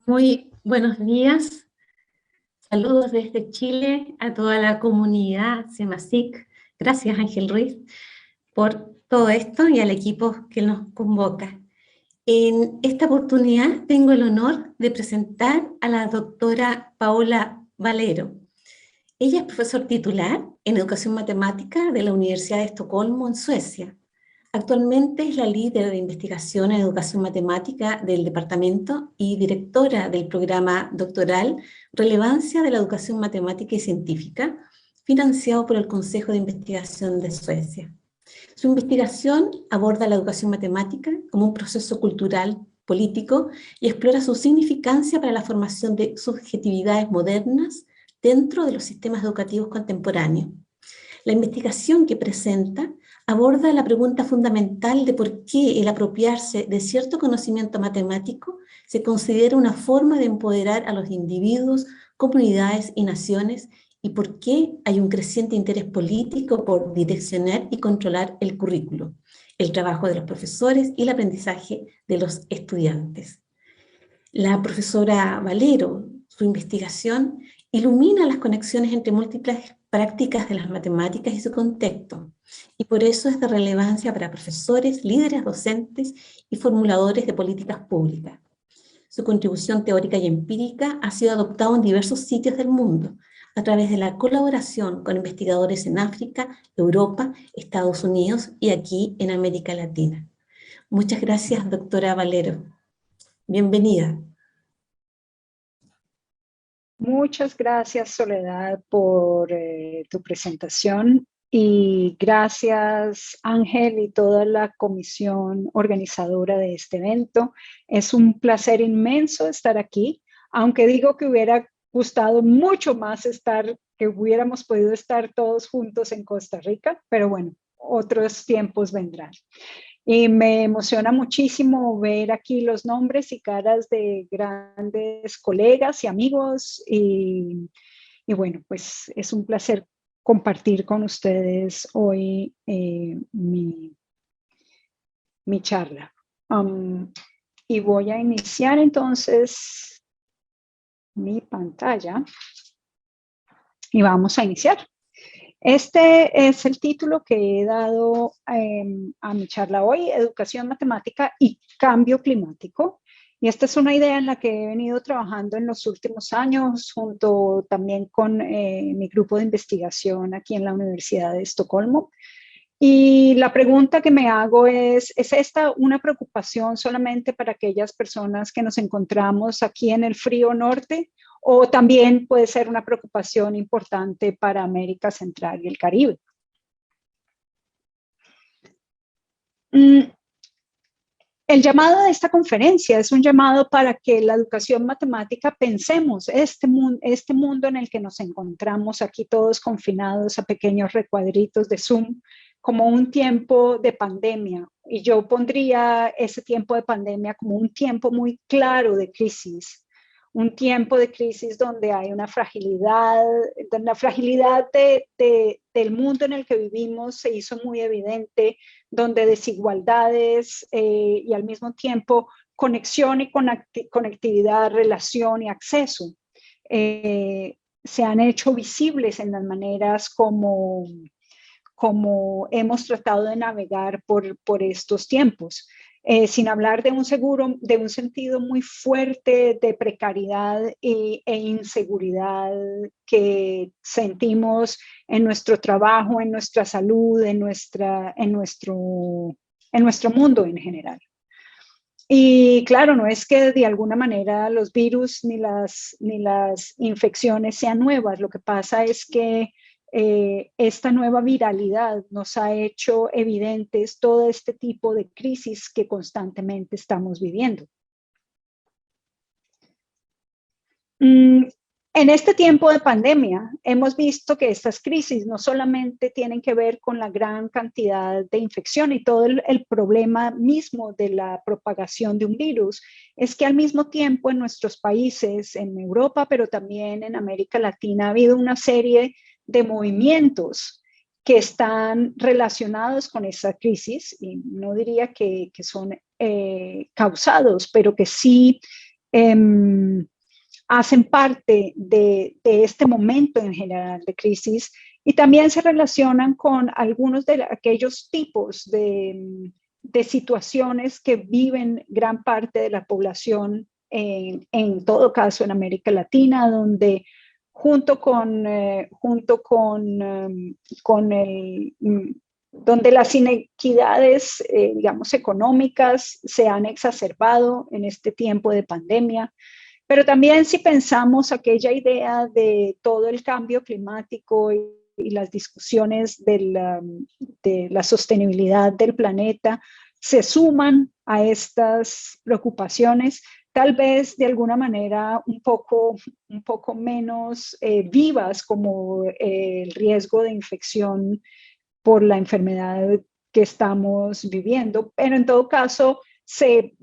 Muy buenos días, saludos desde Chile a toda la comunidad CEMASIC. Gracias Ángel Ruiz por todo esto y al equipo que nos convoca. En esta oportunidad tengo el honor de presentar a la doctora Paola Valero. Ella es profesor titular en Educación Matemática de la Universidad de Estocolmo en Suecia. Actualmente es la líder de investigación en educación matemática del departamento y directora del programa doctoral Relevancia de la Educación Matemática y Científica, financiado por el Consejo de Investigación de Suecia. Su investigación aborda la educación matemática como un proceso cultural, político, y explora su significancia para la formación de subjetividades modernas dentro de los sistemas educativos contemporáneos. La investigación que presenta aborda la pregunta fundamental de por qué el apropiarse de cierto conocimiento matemático se considera una forma de empoderar a los individuos, comunidades y naciones, y por qué hay un creciente interés político por direccionar y controlar el currículo, el trabajo de los profesores y el aprendizaje de los estudiantes. La profesora Valero, su investigación ilumina las conexiones entre múltiples prácticas de las matemáticas y su contexto, y por eso es de relevancia para profesores, líderes docentes y formuladores de políticas públicas. Su contribución teórica y empírica ha sido adoptada en diversos sitios del mundo, a través de la colaboración con investigadores en África, Europa, Estados Unidos y aquí en América Latina. Muchas gracias, doctora Valero. Bienvenida. Muchas gracias, Soledad, por tu presentación y gracias, Ángel, y toda la comisión organizadora de este evento. Es un placer inmenso estar aquí, aunque digo que hubiera gustado mucho más que hubiéramos podido estar todos juntos en Costa Rica, pero bueno, otros tiempos vendrán. Y me emociona muchísimo ver aquí los nombres y caras de grandes colegas y amigos. Y bueno, pues es un placer compartir con ustedes hoy mi charla. Y voy a iniciar entonces mi pantalla y vamos a iniciar. Este es el título que he dado a mi charla hoy, Educación Matemática y Cambio Climático. Y esta es una idea en la que he venido trabajando en los últimos años, junto también con mi grupo de investigación aquí en la Universidad de Estocolmo. Y la pregunta que me hago ¿es esta una preocupación solamente para aquellas personas que nos encontramos aquí en el frío norte? ¿O también puede ser una preocupación importante para América Central y el Caribe? El llamado de esta conferencia es un llamado para que la educación matemática pensemos este mundo en el que nos encontramos aquí todos confinados a pequeños recuadritos de Zoom como un tiempo de pandemia. Y yo pondría ese tiempo de pandemia como un tiempo muy claro de crisis. Un tiempo de crisis donde hay una fragilidad, la fragilidad del mundo en el que vivimos se hizo muy evidente, donde desigualdades y al mismo tiempo conexión y conectividad, relación y acceso se han hecho visibles en las maneras como hemos tratado de navegar por estos tiempos. Sin hablar de un sentido muy fuerte de precariedad e inseguridad que sentimos en nuestro trabajo, en nuestra salud, en nuestro mundo en general. Y claro, no es que de alguna manera los virus ni las infecciones sean nuevas, lo que pasa es que esta nueva viralidad nos ha hecho evidentes todo este tipo de crisis que constantemente estamos viviendo. En este tiempo de pandemia hemos visto que estas crisis no solamente tienen que ver con la gran cantidad de infección y todo el problema mismo de la propagación de un virus, es que al mismo tiempo en nuestros países, en Europa, pero también en América Latina, ha habido una serie de movimientos que están relacionados con esa crisis, y no diría que son causados, pero que sí hacen parte de este momento en general de crisis y también se relacionan con algunos de aquellos tipos de situaciones que viven gran parte de la población, en todo caso en América Latina, donde donde las inequidades, digamos, económicas se han exacerbado en este tiempo de pandemia. Pero también si pensamos aquella idea de todo el cambio climático y las discusiones de la sostenibilidad del planeta se suman a estas preocupaciones, tal vez de alguna manera un poco menos vivas, como el riesgo de infección por la enfermedad que estamos viviendo, pero en todo caso se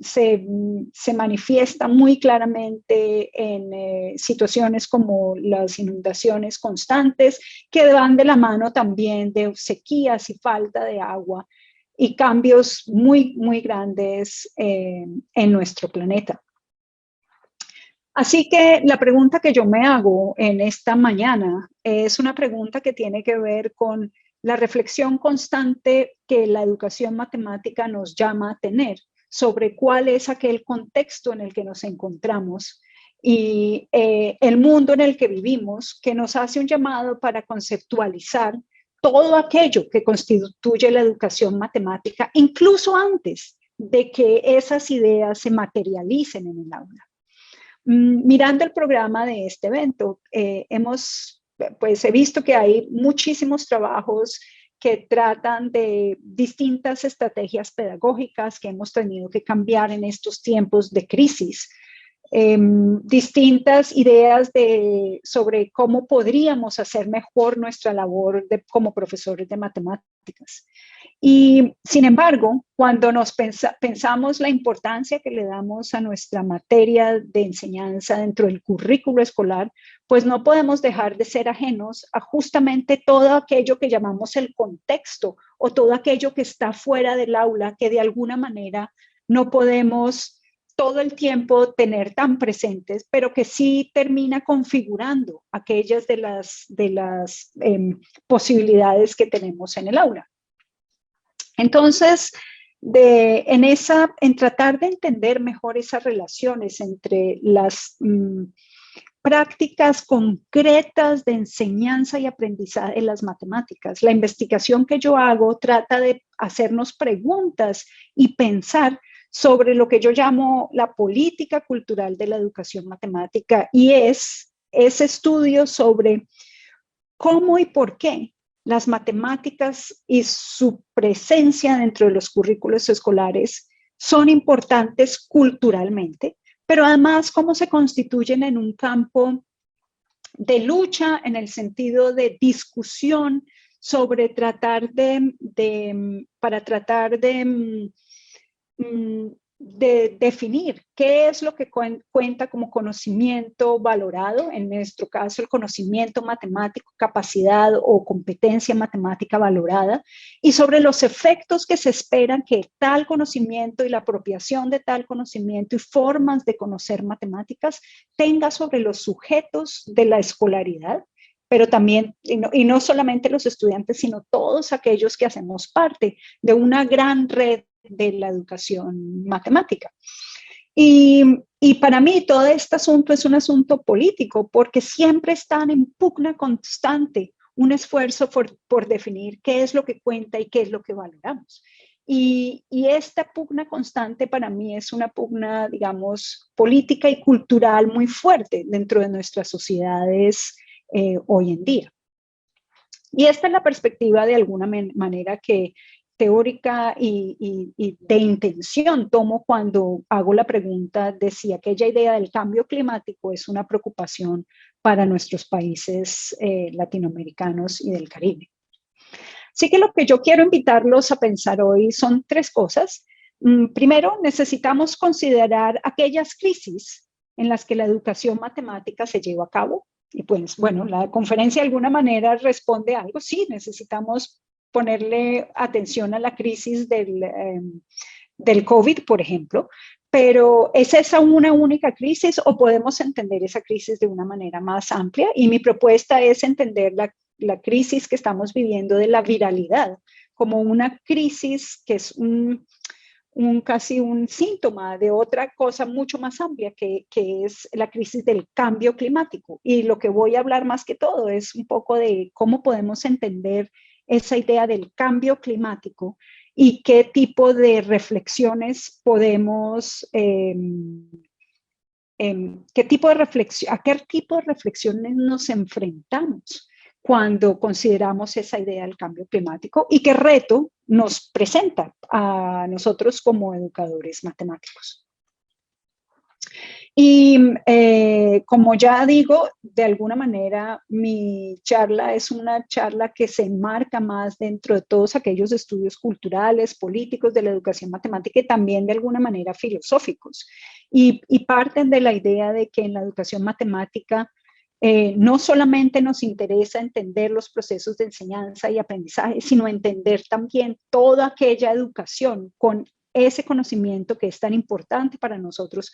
manifiesta muy claramente en situaciones como las inundaciones constantes, que van de la mano también de sequías y falta de agua y cambios muy grandes en nuestro planeta. Así que la pregunta que yo me hago en esta mañana es una pregunta que tiene que ver con la reflexión constante que la educación matemática nos llama a tener sobre cuál es aquel contexto en el que nos encontramos y el mundo en el que vivimos, que nos hace un llamado para conceptualizar todo aquello que constituye la educación matemática, incluso antes de que esas ideas se materialicen en el aula. Mirando el programa de este evento, he visto que hay muchísimos trabajos que tratan de distintas estrategias pedagógicas que hemos tenido que cambiar en estos tiempos de crisis. Distintas ideas sobre cómo podríamos hacer mejor nuestra labor como profesores de matemáticas. Y sin embargo, cuando pensamos la importancia que le damos a nuestra materia de enseñanza dentro del currículo escolar, pues no podemos dejar de ser ajenos a justamente todo aquello que llamamos el contexto o todo aquello que está fuera del aula, que de alguna manera no podemos todo el tiempo tener tan presentes, pero que sí termina configurando aquellas de las posibilidades que tenemos en el aula. Entonces, en tratar de entender mejor esas relaciones entre las prácticas concretas de enseñanza y aprendizaje en las matemáticas, la investigación que yo hago trata de hacernos preguntas y pensar sobre lo que yo llamo la política cultural de la educación matemática, y es ese estudio sobre cómo y por qué las matemáticas y su presencia dentro de los currículos escolares son importantes culturalmente, pero además cómo se constituyen en un campo de lucha en el sentido de discusión sobre para tratar de definir qué es lo que cuenta como conocimiento valorado, en nuestro caso el conocimiento matemático, capacidad o competencia matemática valorada, y sobre los efectos que se esperan que tal conocimiento y la apropiación de tal conocimiento y formas de conocer matemáticas tenga sobre los sujetos de la escolaridad, pero también, y no solamente los estudiantes, sino todos aquellos que hacemos parte de una gran red de la educación matemática. Y para mí todo este asunto es un asunto político, porque siempre están en pugna constante un esfuerzo por definir qué es lo que cuenta y qué es lo que valoramos. Y esta pugna constante para mí es una pugna, digamos, política y cultural muy fuerte dentro de nuestras sociedades hoy en día. Y esta es la perspectiva de alguna manera que teórica y de intención tomo cuando hago la pregunta de si aquella idea del cambio climático es una preocupación para nuestros países latinoamericanos y del Caribe. Así que lo que yo quiero invitarlos a pensar hoy son tres cosas. Primero, necesitamos considerar aquellas crisis en las que la educación matemática se lleva a cabo. Y pues, bueno, la conferencia de alguna manera responde a algo. Sí, necesitamos ponerle atención a la crisis del COVID, por ejemplo, pero ¿es esa una única crisis o podemos entender esa crisis de una manera más amplia? Y mi propuesta es entender la crisis que estamos viviendo de la viralidad como una crisis que es casi un síntoma de otra cosa mucho más amplia que es la crisis del cambio climático. Y lo que voy a hablar más que todo es un poco de cómo podemos entender esa idea del cambio climático y qué tipo de reflexiones podemos, a qué tipo de reflexiones nos enfrentamos cuando consideramos esa idea del cambio climático y qué reto nos presenta a nosotros como educadores matemáticos. Y como ya digo, de alguna manera mi charla es una charla que se enmarca más dentro de todos aquellos estudios culturales, políticos de la educación matemática y también de alguna manera filosóficos. Y parten de la idea de que en la educación matemática no solamente nos interesa entender los procesos de enseñanza y aprendizaje, sino entender también toda aquella educación con ese conocimiento que es tan importante para nosotros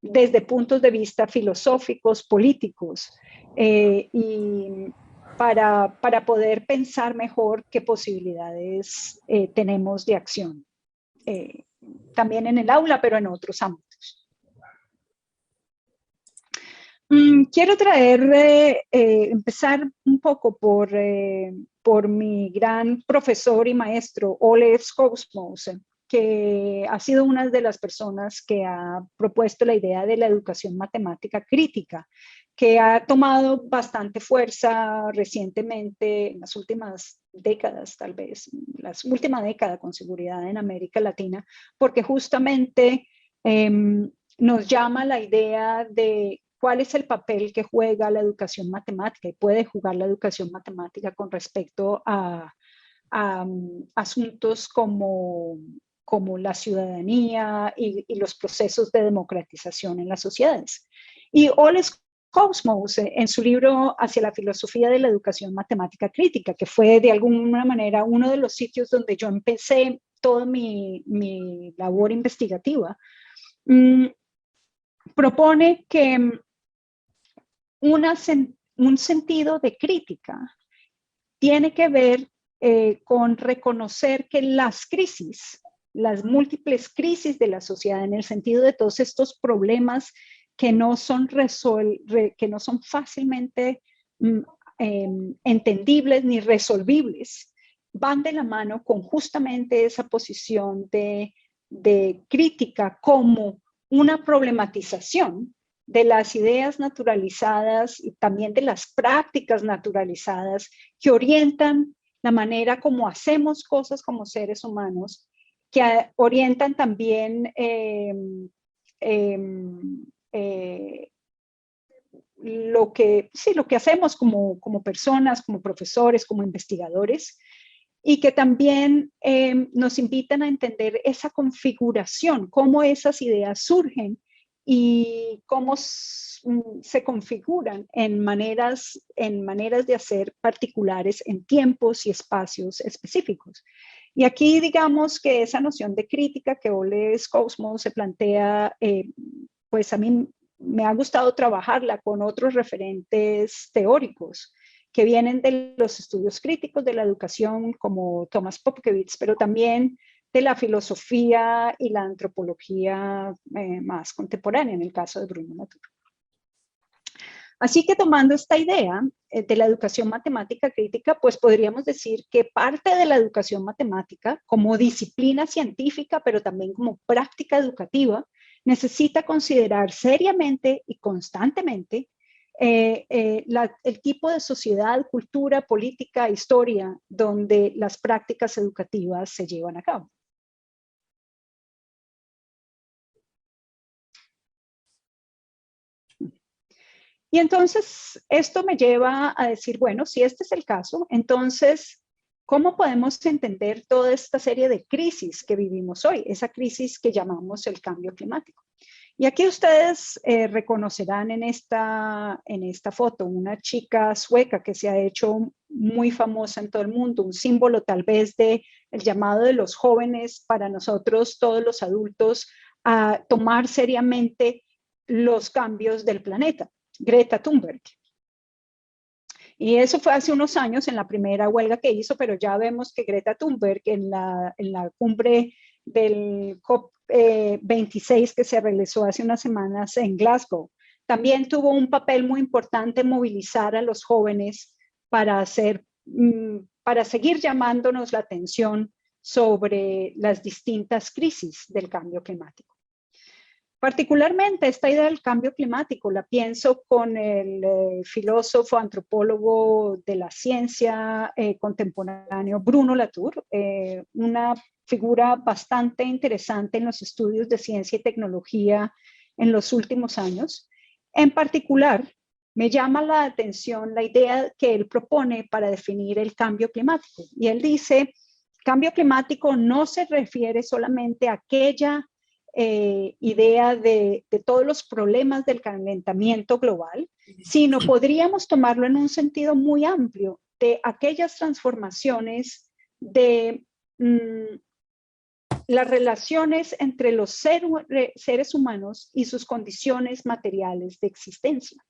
desde puntos de vista filosóficos, políticos, y para poder pensar mejor qué posibilidades tenemos de acción, también en el aula, pero en otros ámbitos. Quiero empezar un poco por mi gran profesor y maestro, Ole Skousen, que ha sido una de las personas que ha propuesto la idea de la educación matemática crítica, que ha tomado bastante fuerza recientemente, en las últimas décadas tal vez, la última década con seguridad en América Latina, porque justamente nos llama la idea de cuál es el papel que juega la educación matemática y puede jugar la educación matemática con respecto a asuntos como la ciudadanía y los procesos de democratización en las sociedades. Y Ole Cosmos, en su libro Hacia la filosofía de la educación matemática crítica, que fue de alguna manera uno de los sitios donde yo empecé toda mi labor investigativa, propone que un sentido de crítica tiene que ver con reconocer que las crisis, las múltiples crisis de la sociedad, en el sentido de todos estos problemas que no son fácilmente entendibles ni resolvibles, van de la mano con justamente esa posición de crítica como una problematización de las ideas naturalizadas y también de las prácticas naturalizadas que orientan la manera como hacemos cosas como seres humanos, que orientan también lo que hacemos como personas, como profesores, como investigadores, y que también nos invitan a entender esa configuración, cómo esas ideas surgen y cómo se configuran en maneras de hacer particulares en tiempos y espacios específicos. Y aquí digamos que esa noción de crítica que Ole Cosmos se plantea, pues a mí me ha gustado trabajarla con otros referentes teóricos que vienen de los estudios críticos de la educación como Thomas Popkewitz, pero también de la filosofía y la antropología más contemporánea, en el caso de Bruno Latour. Así que tomando esta idea de la educación matemática crítica, pues podríamos decir que parte de la educación matemática como disciplina científica, pero también como práctica educativa, necesita considerar seriamente y constantemente el tipo de sociedad, cultura, política, historia, donde las prácticas educativas se llevan a cabo. Y entonces esto me lleva a decir, bueno, si este es el caso, entonces, ¿cómo podemos entender toda esta serie de crisis que vivimos hoy? Esa crisis que llamamos el cambio climático. Y aquí ustedes reconocerán en esta foto una chica sueca que se ha hecho muy famosa en todo el mundo, un símbolo tal vez del llamado de los jóvenes para nosotros, todos los adultos, a tomar seriamente los cambios del planeta, Greta Thunberg. Y eso fue hace unos años en la primera huelga que hizo, pero ya vemos que Greta Thunberg en la cumbre del COP26 que se realizó hace unas semanas en Glasgow, también tuvo un papel muy importante en movilizar a los jóvenes para seguir llamándonos la atención sobre las distintas crisis del cambio climático. Particularmente esta idea del cambio climático la pienso con el filósofo, antropólogo de la ciencia contemporáneo Bruno Latour, una figura bastante interesante en los estudios de ciencia y tecnología en los últimos años. En particular, me llama la atención la idea que él propone para definir el cambio climático. Y él dice, cambio climático no se refiere solamente a aquella idea de todos los problemas del calentamiento global, sino podríamos tomarlo en un sentido muy amplio de aquellas transformaciones de las relaciones entre los seres humanos y sus condiciones materiales de existencia.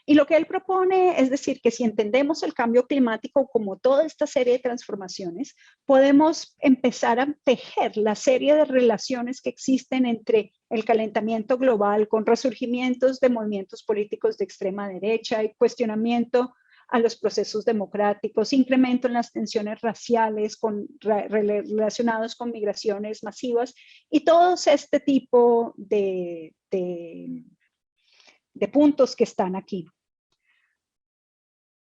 Y lo que él propone es decir que si entendemos el cambio climático como toda esta serie de transformaciones, podemos empezar a tejer la serie de relaciones que existen entre el calentamiento global con resurgimientos de movimientos políticos de extrema derecha y cuestionamiento a los procesos democráticos, incremento en las tensiones raciales relacionados con migraciones masivas y todos este tipo de puntos que están aquí.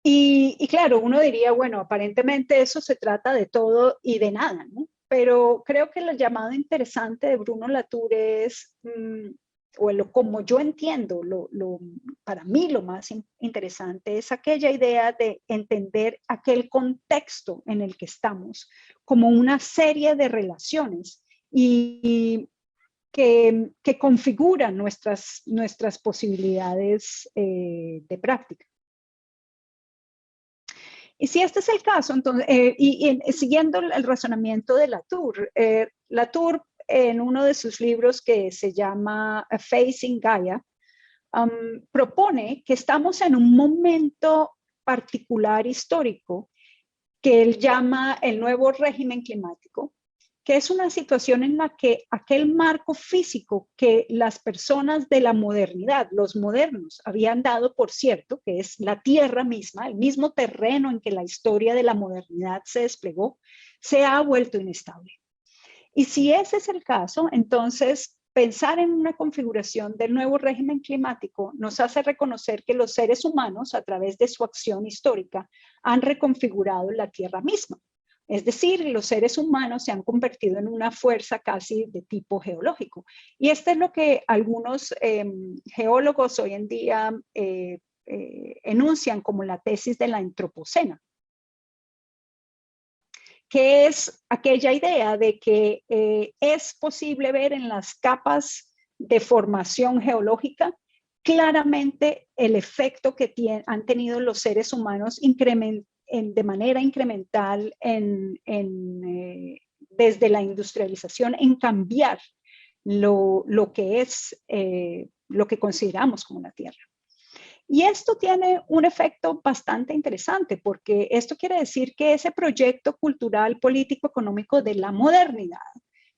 Y claro, uno diría, bueno, aparentemente eso se trata de todo y de nada, ¿no? Pero creo que el llamado interesante de Bruno Latour es, como yo entiendo, para mí lo más interesante es aquella idea de entender aquel contexto en el que estamos como una serie de relaciones y que configuran nuestras posibilidades de práctica. Y si este es el caso, entonces, siguiendo el razonamiento de Latour, Latour en uno de sus libros que se llama Facing Gaia, propone que estamos en un momento particular histórico que él llama el nuevo régimen climático, que es una situación en la que aquel marco físico que las personas de la modernidad, los modernos, habían dado por cierto, que es la tierra misma, el mismo terreno en que la historia de la modernidad se desplegó, se ha vuelto inestable. Y si ese es el caso, entonces pensar en una configuración del nuevo régimen climático nos hace reconocer que los seres humanos, a través de su acción histórica, han reconfigurado la tierra misma. Es decir, los seres humanos se han convertido en una fuerza casi de tipo geológico. Y esto es lo que algunos geólogos hoy en día enuncian como la tesis de la antropocena, que es aquella idea de que es posible ver en las capas de formación geológica claramente el efecto que han tenido los seres humanos de manera incremental desde la industrialización en cambiar lo que es lo que consideramos como la Tierra. Y esto tiene un efecto bastante interesante porque esto quiere decir que ese proyecto cultural, político, económico de la modernidad,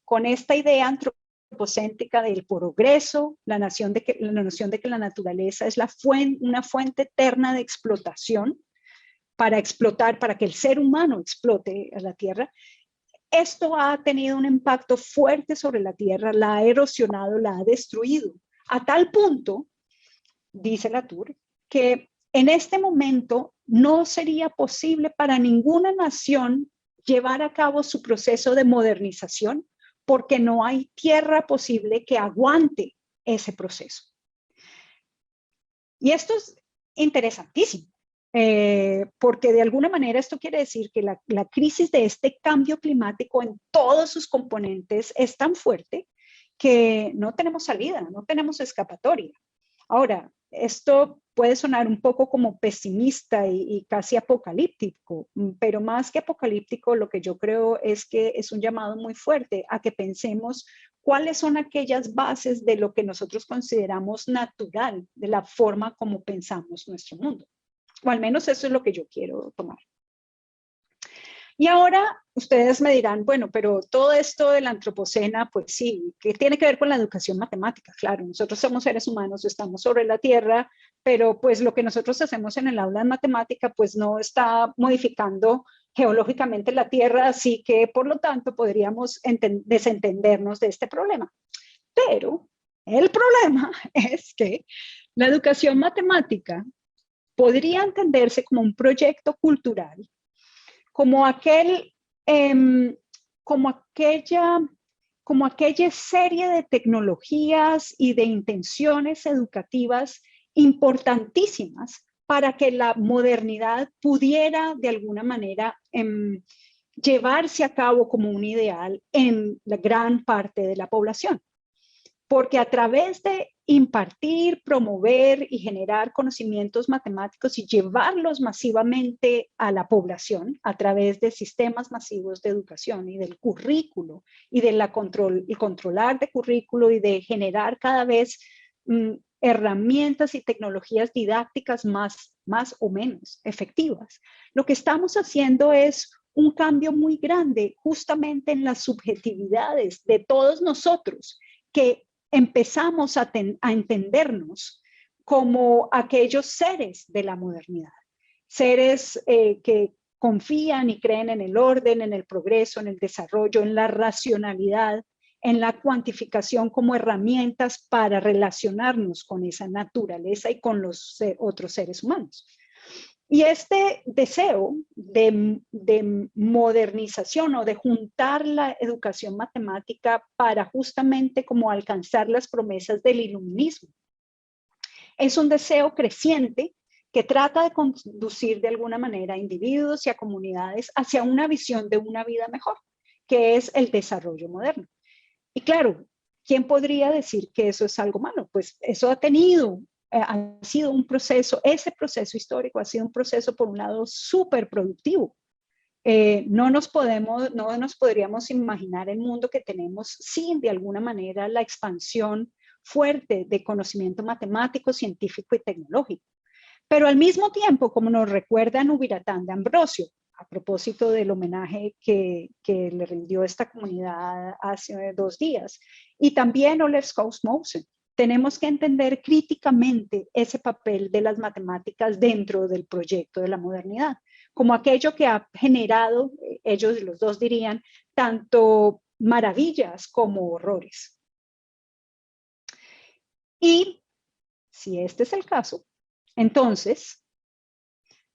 con esta idea antropocéntrica del progreso, la noción de que la naturaleza es una fuente eterna de explotación, para que el ser humano explote a la Tierra, esto ha tenido un impacto fuerte sobre la Tierra, la ha erosionado, la ha destruido, a tal punto, dice Latour, que en este momento no sería posible para ninguna nación llevar a cabo su proceso de modernización porque no hay tierra posible que aguante ese proceso. Y esto es interesantísimo. Porque de alguna manera esto quiere decir que la crisis de este cambio climático en todos sus componentes es tan fuerte que no tenemos salida, no tenemos escapatoria. Ahora, esto puede sonar un poco como pesimista y casi apocalíptico, pero más que apocalíptico, lo que yo creo es que es un llamado muy fuerte a que pensemos cuáles son aquellas bases de lo que nosotros consideramos natural, de la forma como pensamos nuestro mundo. O al menos eso es lo que yo quiero tomar. Y ahora ustedes me dirán, bueno, pero todo esto de la antropocena, pues sí, ¿qué tiene que ver con la educación matemática? Claro, nosotros somos seres humanos, estamos sobre la Tierra, pero pues lo que nosotros hacemos en el aula de matemática, pues no está modificando geológicamente la Tierra, así que por lo tanto podríamos desentendernos de este problema. Pero el problema es que la educación matemática podría entenderse como un proyecto cultural, como como aquella serie de tecnologías y de intenciones educativas importantísimas para que la modernidad pudiera de alguna manera llevarse a cabo como un ideal en la gran parte de la población. Porque a través de impartir, promover y generar conocimientos matemáticos y llevarlos masivamente a la población a través de sistemas masivos de educación y del currículo y de controlar de currículo y de generar cada vez herramientas y tecnologías didácticas más o menos efectivas. Lo que estamos haciendo es un cambio muy grande justamente en las subjetividades de todos nosotros que empezamos a entendernos como aquellos seres de la modernidad, seres que confían y creen en el orden, en el progreso, en el desarrollo, en la racionalidad, en la cuantificación como herramientas para relacionarnos con esa naturaleza y con los otros seres humanos. Y este deseo de modernización o de juntar la educación matemática para justamente como alcanzar las promesas del iluminismo es un deseo creciente que trata de conducir de alguna manera a individuos y a comunidades hacia una visión de una vida mejor, que es el desarrollo moderno. Y claro, ¿quién podría decir que eso es algo malo? Pues eso ha sido un proceso, ese proceso histórico ha sido un proceso por un lado súper productivo. No nos podríamos imaginar el mundo que tenemos sin de alguna manera la expansión fuerte de conocimiento matemático, científico y tecnológico. Pero al mismo tiempo, como nos recuerda Nubiratán de Ambrosio, a propósito del homenaje que le rindió esta comunidad hace 2 días, y también Olaf Skous-Mosen, tenemos que entender críticamente ese papel de las matemáticas dentro del proyecto de la modernidad, como aquello que ha generado, ellos los dos dirían, tanto maravillas como horrores. Y si este es el caso, entonces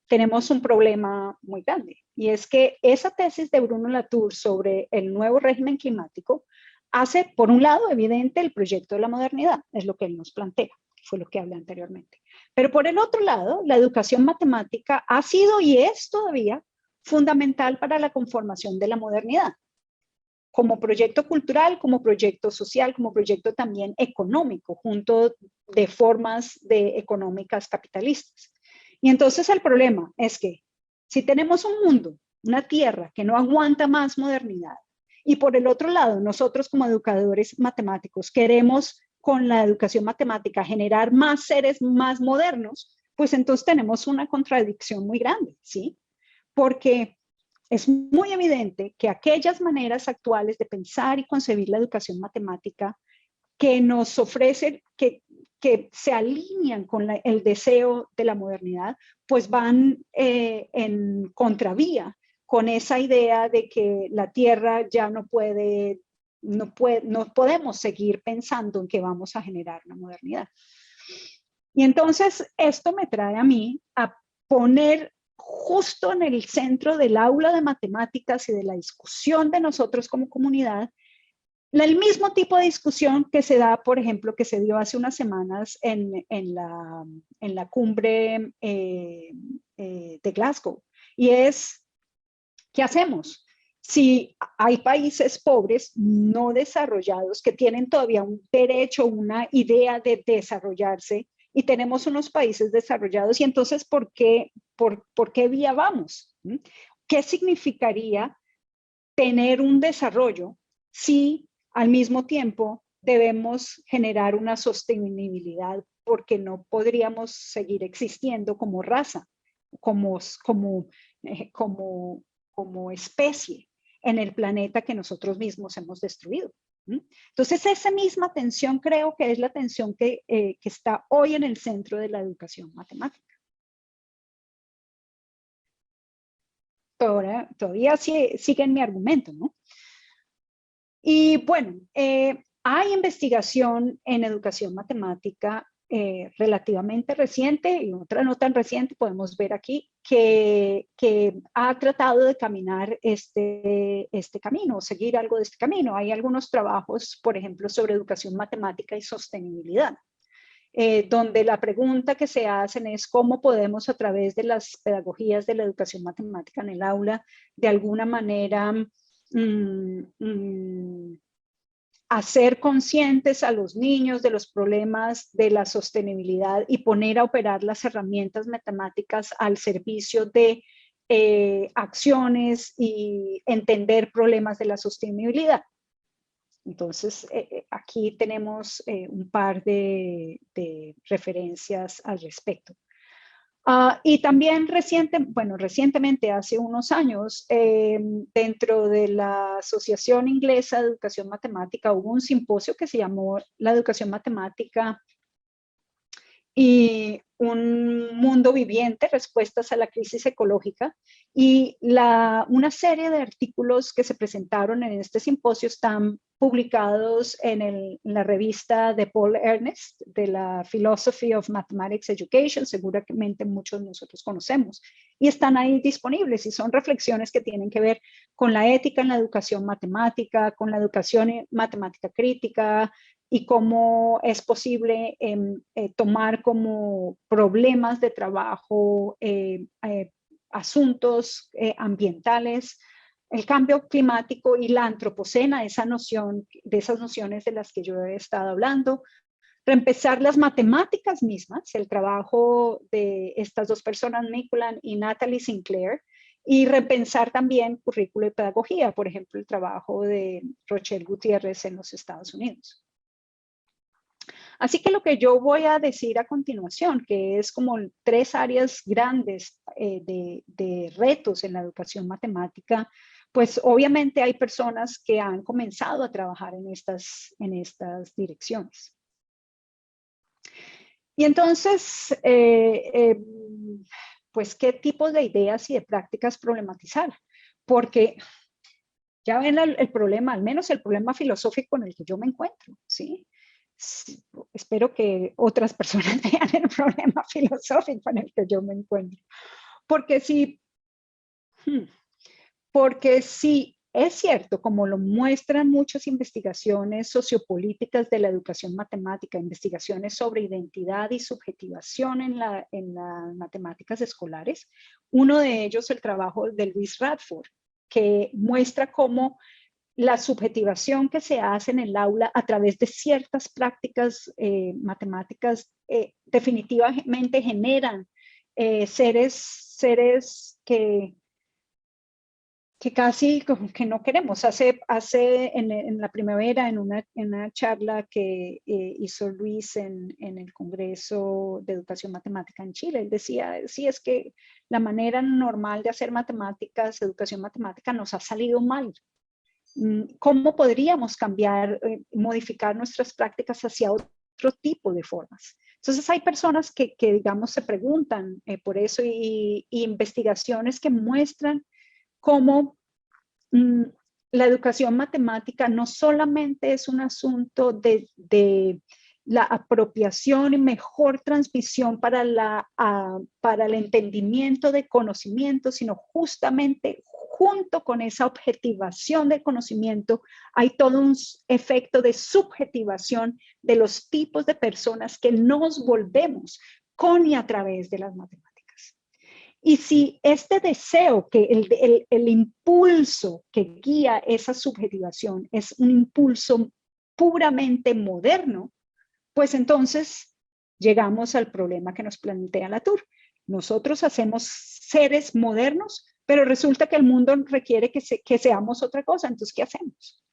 tenemos un problema muy grande, y es que esa tesis de Bruno Latour sobre el nuevo régimen climático hace, por un lado, evidente el proyecto de la modernidad, es lo que él nos plantea, fue lo que hablé anteriormente. Pero por el otro lado, la educación matemática ha sido y es todavía fundamental para la conformación de la modernidad, como proyecto cultural, como proyecto social, como proyecto también económico, junto de formas económicas capitalistas. Y entonces el problema es que si tenemos un mundo, una tierra que no aguanta más modernidad, y por el otro lado, nosotros como educadores matemáticos queremos con la educación matemática generar más seres más modernos, pues entonces tenemos una contradicción muy grande, ¿sí? Porque es muy evidente que aquellas maneras actuales de pensar y concebir la educación matemática que nos ofrecen, que se alinean con el deseo de la modernidad, pues van en contravía con esa idea de que la Tierra ya no podemos seguir pensando en que vamos a generar una modernidad. Y entonces esto me trae a mí a poner justo en el centro del aula de matemáticas y de la discusión de nosotros como comunidad, el mismo tipo de discusión que se da, por ejemplo, que se dio hace unas semanas en la cumbre de Glasgow, y es, ¿qué hacemos? Si hay países pobres, no desarrollados, que tienen todavía un derecho, una idea de desarrollarse, y tenemos unos países desarrollados, y entonces, ¿por qué vía vamos? ¿Qué significaría tener un desarrollo si al mismo tiempo debemos generar una sostenibilidad porque no podríamos seguir existiendo como raza, como, como especie en el planeta que nosotros mismos hemos destruido. Entonces, esa misma tensión creo que es la tensión que está hoy en el centro de la educación matemática. Todavía sigue en mi argumento, ¿no? Y bueno, hay investigación en educación matemática relativamente reciente y otra no tan reciente, podemos ver aquí, que ha tratado de caminar este camino, seguir algo de este camino. Hay algunos trabajos, por ejemplo, sobre educación matemática y sostenibilidad, donde la pregunta que se hacen es cómo podemos a través de las pedagogías de la educación matemática en el aula, de alguna manera, hacer conscientes a los niños de los problemas de la sostenibilidad y poner a operar las herramientas matemáticas al servicio de acciones y entender problemas de la sostenibilidad. Entonces, aquí tenemos un par de referencias al respecto. Y también recientemente, hace unos años, dentro de la Asociación Inglesa de Educación Matemática hubo un simposio que se llamó La Educación Matemática y un mundo viviente, respuestas a la crisis ecológica, y una serie de artículos que se presentaron en este simposio están publicados en la revista de Paul Ernest, de la Philosophy of Mathematics Education, seguramente muchos de nosotros conocemos, y están ahí disponibles, y son reflexiones que tienen que ver con la ética en la educación matemática, con la educación matemática crítica, y cómo es posible tomar como problemas de trabajo asuntos ambientales, el cambio climático y la antropocena, esa noción, de esas nociones de las que yo he estado hablando, reempezar las matemáticas mismas, el trabajo de estas dos personas, Nicolan y Natalie Sinclair, y repensar también currículo y pedagogía, por ejemplo, el trabajo de Rochelle Gutiérrez en los Estados Unidos. Así que lo que yo voy a decir a continuación, que es como 3 áreas grandes de retos en la educación matemática, pues obviamente hay personas que han comenzado a trabajar en estas direcciones. Y entonces, pues, ¿qué tipos de ideas y de prácticas problematizar? Porque ya ven el problema, al menos el problema filosófico en el que yo me encuentro, ¿sí? Espero que otras personas vean el problema filosófico en el que yo me encuentro. Porque si es cierto, como lo muestran muchas investigaciones sociopolíticas de la educación matemática, investigaciones sobre identidad y subjetivación en las matemáticas escolares, uno de ellos el trabajo de Luis Radford, que muestra cómo la subjetivación que se hace en el aula a través de ciertas prácticas matemáticas definitivamente generan seres que casi como que no queremos. Hace en la primavera, en una charla que hizo Luis en el Congreso de Educación Matemática en Chile, él decía, sí, es que la manera normal de hacer matemáticas, educación matemática, nos ha salido mal. ¿Cómo podríamos cambiar, modificar nuestras prácticas hacia otro tipo de formas? Entonces hay personas que digamos, se preguntan por eso y investigaciones que muestran cómo la educación matemática no solamente es un asunto de la apropiación y mejor transmisión para el entendimiento de conocimiento, sino justamente junto con esa objetivación del conocimiento hay todo un efecto de subjetivación de los tipos de personas que nos volvemos con y a través de las matemáticas. Y si este deseo, que el impulso que guía esa subjetivación es un impulso puramente moderno, pues entonces llegamos al problema que nos plantea Latour. Nosotros hacemos seres modernos, pero resulta que el mundo requiere que seamos otra cosa. Entonces, ¿qué hacemos?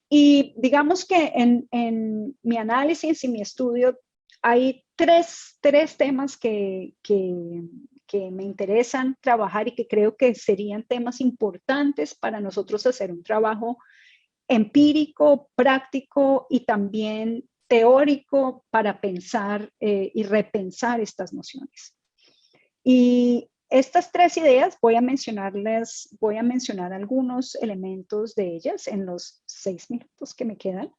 Y digamos que en mi análisis y mi estudio hay tres temas que me interesan trabajar y que creo que serían temas importantes para nosotros hacer un trabajo empírico, práctico y también teórico para pensar y repensar estas nociones. Y estas tres ideas voy a mencionar algunos elementos de ellas en los 6 minutos que me quedan.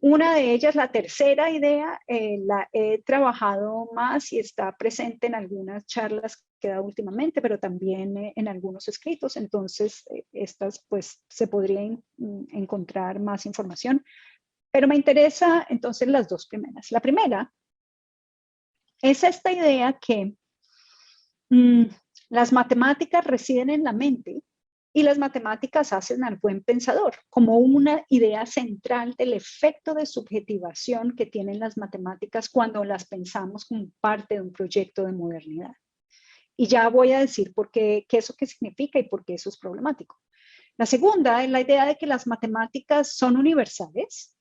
Una de ellas, la tercera idea, la he trabajado más y está presente en algunas charlas que he dado últimamente, pero también en algunos escritos. Entonces, estas pues se podría encontrar más información. Pero me interesa entonces las dos primeras. La primera es esta idea que las matemáticas residen en la mente y las matemáticas hacen al buen pensador, como una idea central del efecto de subjetivación que tienen las matemáticas cuando las pensamos como parte de un proyecto de modernidad. Y ya voy a decir por qué eso qué significa y por qué eso es problemático. La segunda es la idea de que las matemáticas son universales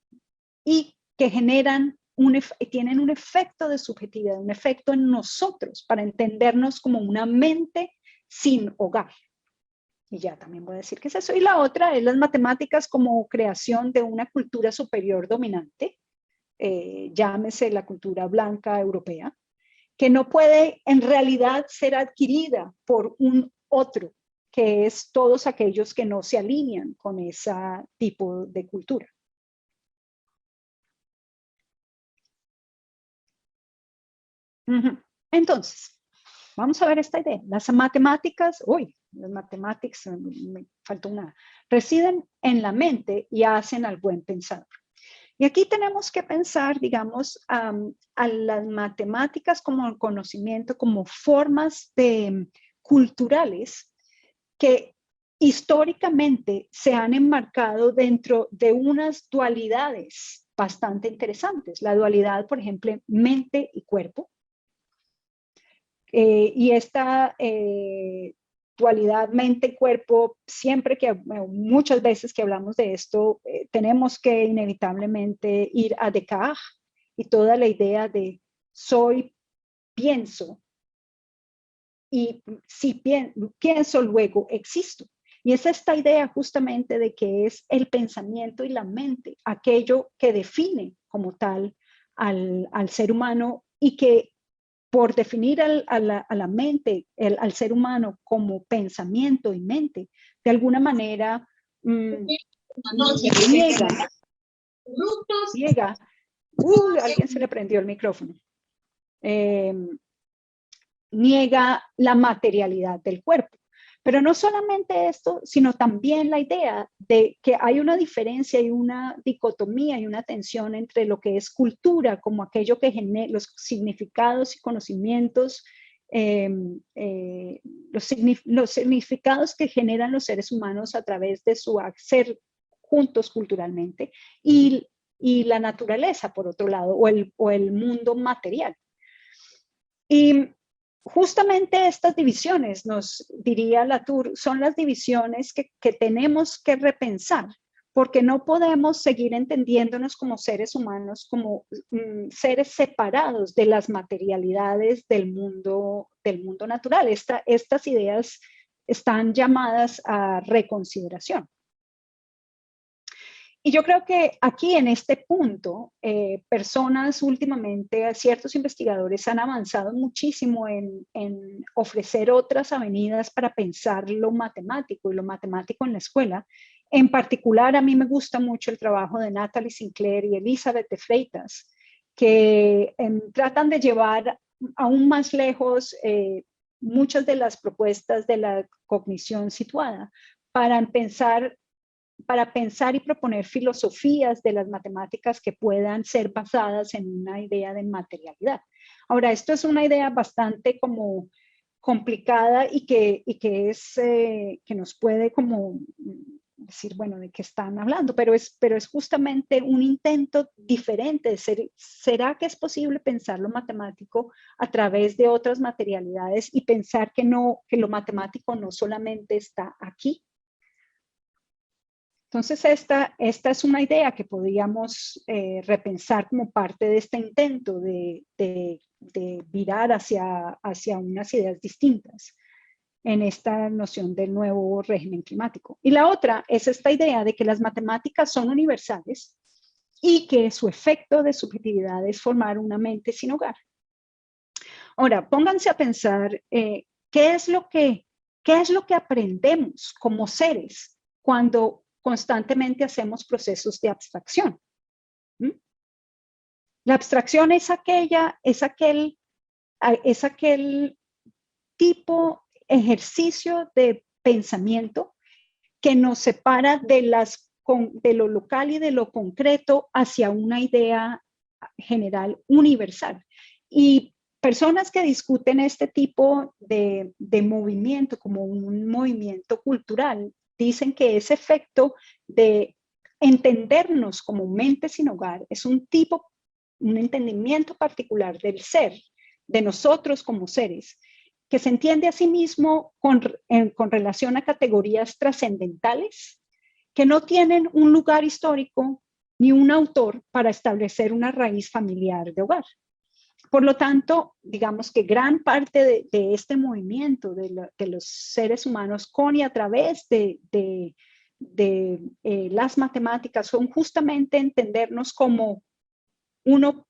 y que tienen un efecto de subjetividad, un efecto en nosotros para entendernos como una mente sin hogar. Y ya también voy a decir qué es eso. Y la otra es las matemáticas como creación de una cultura superior dominante, llámese la cultura blanca europea, que no puede en realidad ser adquirida por un otro, que es todos aquellos que no se alinean con ese tipo de cultura. Entonces, vamos a ver esta idea. Las matemáticas, me faltó una, residen en la mente y hacen al buen pensador. Y aquí tenemos que pensar, digamos, a las matemáticas como el conocimiento, como formas culturales que históricamente se han enmarcado dentro de unas dualidades bastante interesantes. La dualidad, por ejemplo, mente y cuerpo. Y esta dualidad mente-cuerpo, muchas veces que hablamos de esto, tenemos que inevitablemente ir a Descartes y toda la idea de soy, pienso, y si pienso, luego existo. Y es esta idea justamente de que es el pensamiento y la mente, aquello que define como tal al ser humano y que por definir a la mente, al ser humano como pensamiento y mente, de alguna manera niega, alguien se le prendió el micrófono, niega la materialidad del cuerpo. Pero no solamente esto, sino también la idea de que hay una diferencia y una dicotomía y una tensión entre lo que es cultura, como aquello que genera los significados y conocimientos, los significados que generan los seres humanos a través de su ser juntos culturalmente, y la naturaleza, por otro lado, o el mundo material. Y justamente estas divisiones, nos diría Latour, son las divisiones que tenemos que repensar, porque no podemos seguir entendiéndonos como seres humanos, como seres separados de las materialidades del mundo natural. Estas ideas están llamadas a reconsideración. Y yo creo que aquí en este punto, personas últimamente, ciertos investigadores han avanzado muchísimo en ofrecer otras avenidas para pensar lo matemático y lo matemático en la escuela. En particular, a mí me gusta mucho el trabajo de Natalie Sinclair y Elizabeth de Freitas, que tratan de llevar aún más lejos muchas de las propuestas de la cognición situada para pensar y proponer filosofías de las matemáticas que puedan ser basadas en una idea de materialidad. Ahora, esto es una idea bastante como complicada y que nos puede como decir, bueno, ¿de qué están hablando? Pero es justamente un intento diferente de ser, ¿será que es posible pensar lo matemático a través de otras materialidades y pensar que lo matemático no solamente está aquí? Entonces, esta es una idea que podríamos repensar como parte de este intento de virar hacia unas ideas distintas en esta noción del nuevo régimen climático. Y la otra es esta idea de que las matemáticas son universales y que su efecto de subjetividad es formar una mente sin hogar. Ahora, pónganse a pensar qué es lo que aprendemos como seres cuando constantemente hacemos procesos de abstracción. ¿Mm? La abstracción es aquel tipo, ejercicio de pensamiento que nos separa de lo local y de lo concreto hacia una idea general universal. Y personas que discuten este tipo de movimiento como un movimiento cultural dicen que ese efecto de entendernos como mente sin hogar es un entendimiento particular del ser, de nosotros como seres, que se entiende a sí mismo con relación a categorías trascendentales que no tienen un lugar histórico ni un autor para establecer una raíz familiar de hogar. Por lo tanto, digamos que gran parte de este movimiento de los seres humanos con y a través de las matemáticas son justamente entendernos como no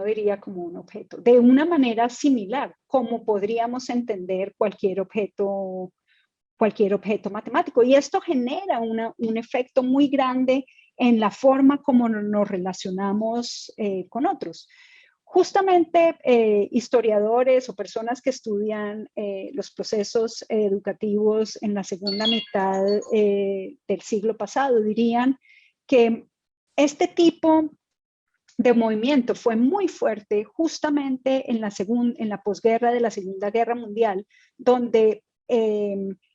diría como un objeto, de una manera similar, como podríamos entender cualquier objeto matemático. Y esto genera un efecto muy grande en la forma como nos relacionamos con otros. Justamente historiadores o personas que estudian los procesos educativos en la segunda mitad del siglo pasado dirían que este tipo de movimiento fue muy fuerte justamente en la posguerra de la Segunda Guerra Mundial, donde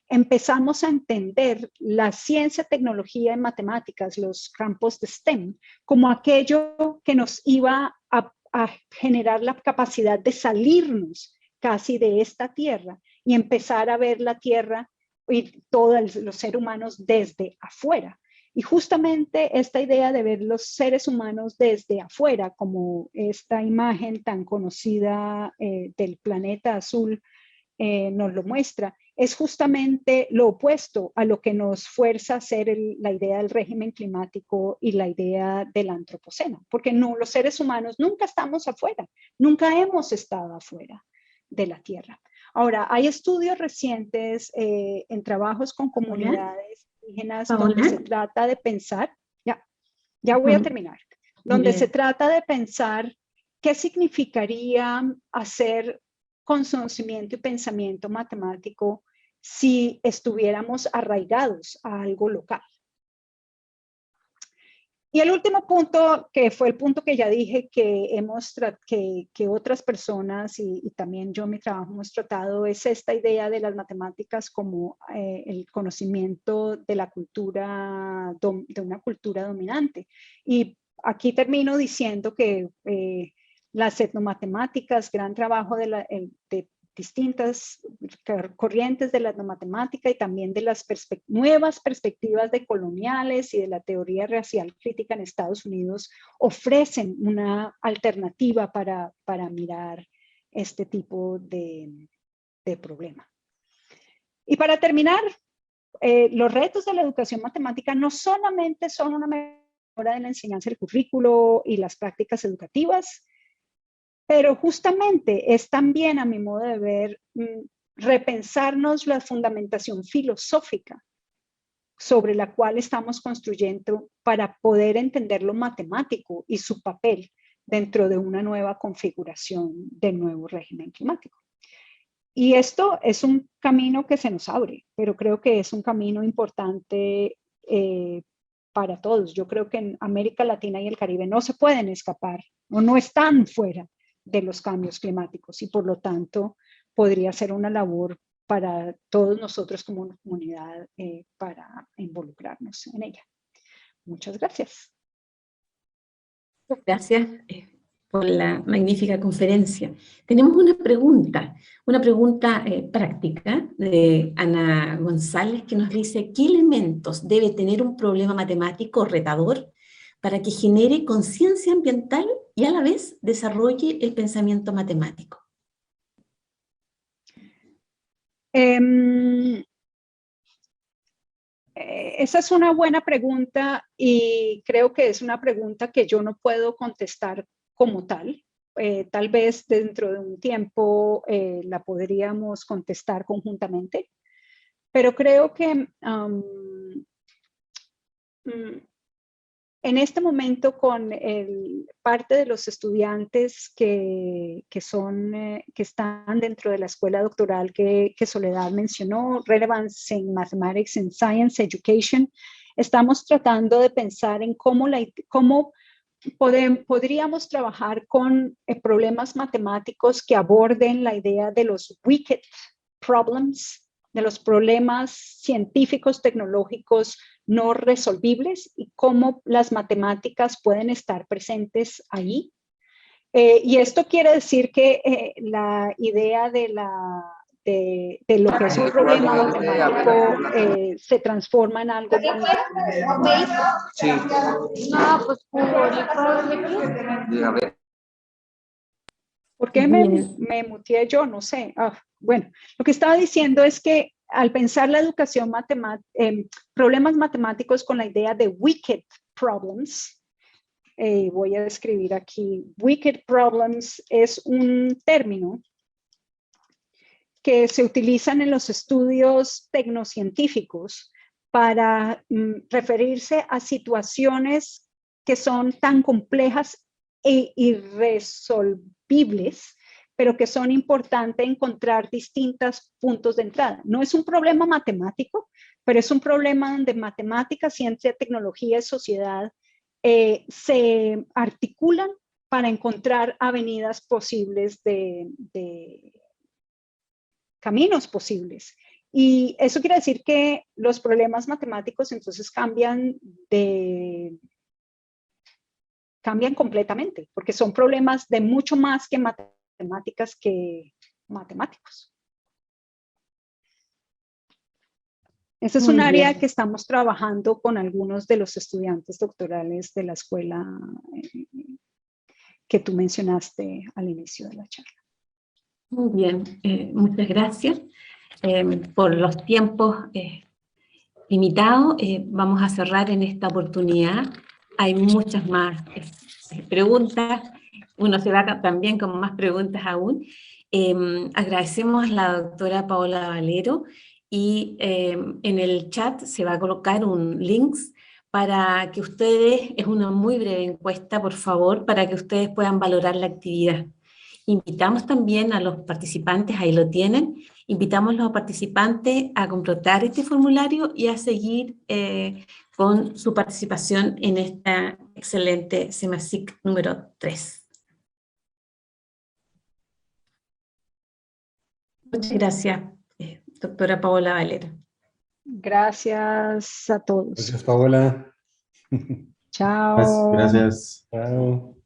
empezamos a entender la ciencia, tecnología y matemáticas, los campos de STEM, como aquello que nos iba a generar la capacidad de salirnos casi de esta tierra y empezar a ver la tierra y todos los seres humanos desde afuera. Y justamente esta idea de ver los seres humanos desde afuera, como esta imagen tan conocida del planeta azul nos lo muestra, es justamente lo opuesto a lo que nos fuerza a hacer la idea del régimen climático y la idea del antropoceno, porque no, los seres humanos nunca estamos afuera, nunca hemos estado afuera de la Tierra. Ahora, hay estudios recientes en trabajos con comunidades indígenas donde se trata de pensar, ya voy a terminar, donde se trata de pensar qué significaría hacer conocimiento y pensamiento matemático si estuviéramos arraigados a algo local. Y el último punto, que fue el punto que ya dije que otras personas y también yo en mi trabajo hemos tratado, es esta idea de las matemáticas como el conocimiento de la cultura, de una cultura dominante. Y aquí termino diciendo que las etnomatemáticas, gran trabajo de distintas corrientes de la etnomatemática y también de las nuevas perspectivas decoloniales y de la teoría racial crítica en Estados Unidos ofrecen una alternativa para mirar este tipo de problema. Y para terminar, los retos de la educación matemática no solamente son una mejora de la enseñanza del currículo y las prácticas educativas, pero justamente es también, a mi modo de ver, repensarnos la fundamentación filosófica sobre la cual estamos construyendo para poder entender lo matemático y su papel dentro de una nueva configuración del nuevo régimen climático. Y esto es un camino que se nos abre, pero creo que es un camino importante para todos. Yo creo que en América Latina y el Caribe no se pueden escapar o no están fuera de los cambios climáticos y por lo tanto podría ser una labor para todos nosotros como una comunidad para involucrarnos en ella. Muchas gracias. Gracias. por la magnífica conferencia. Tenemos una pregunta práctica de Ana González que nos dice, ¿qué elementos debe tener un problema matemático retador para que genere conciencia ambiental y a la vez desarrolle el pensamiento matemático? Esa es una buena pregunta y creo que es una pregunta que yo no puedo contestar como tal. Tal vez dentro de un tiempo la podríamos contestar conjuntamente, pero creo que en este momento con parte de los estudiantes que están dentro de la escuela doctoral que Soledad mencionó, Relevance in Mathematics and Science Education, estamos tratando de pensar en cómo podríamos trabajar con problemas matemáticos que aborden la idea de los wicked problems, de los problemas científicos, tecnológicos no resolvibles y cómo las matemáticas pueden estar presentes ahí. Y esto quiere decir que la idea de lo que es un problema matemático se transforma en algo muy... Sí. No, pues ¿por qué me muteé yo? No sé. Bueno, lo que estaba diciendo es que al pensar la educación problemas matemáticos con la idea de wicked problems, voy a escribir aquí, wicked problems es un término que se utilizan en los estudios tecnocientíficos para referirse a situaciones que son tan complejas e irresolvibles, pero que son importantes encontrar distintos puntos de entrada. No es un problema matemático, pero es un problema donde matemática, ciencia, tecnología y sociedad se articulan para encontrar avenidas posibles de caminos posibles. Y eso quiere decir que los problemas matemáticos entonces cambian completamente, porque son problemas de mucho más que matemáticas que matemáticos. Ese es un área que estamos trabajando con algunos de los estudiantes doctorales de la escuela que tú mencionaste al inicio de la charla. Muy bien, muchas gracias. Por los tiempos limitados, vamos a cerrar en esta oportunidad. Hay muchas más preguntas, uno se va también con más preguntas aún. Agradecemos a la doctora Paola Valero y en el chat se va a colocar un link para que ustedes, es una muy breve encuesta, por favor, para que ustedes puedan valorar la actividad. Invitamos también a los participantes, ahí lo tienen, invitamos a los participantes a completar este formulario y a seguir con su participación en esta excelente SEMASIC número 3. Muchas gracias, doctora Paola Valero. Gracias a todos. Gracias, Paola. Chao. Gracias. Chao.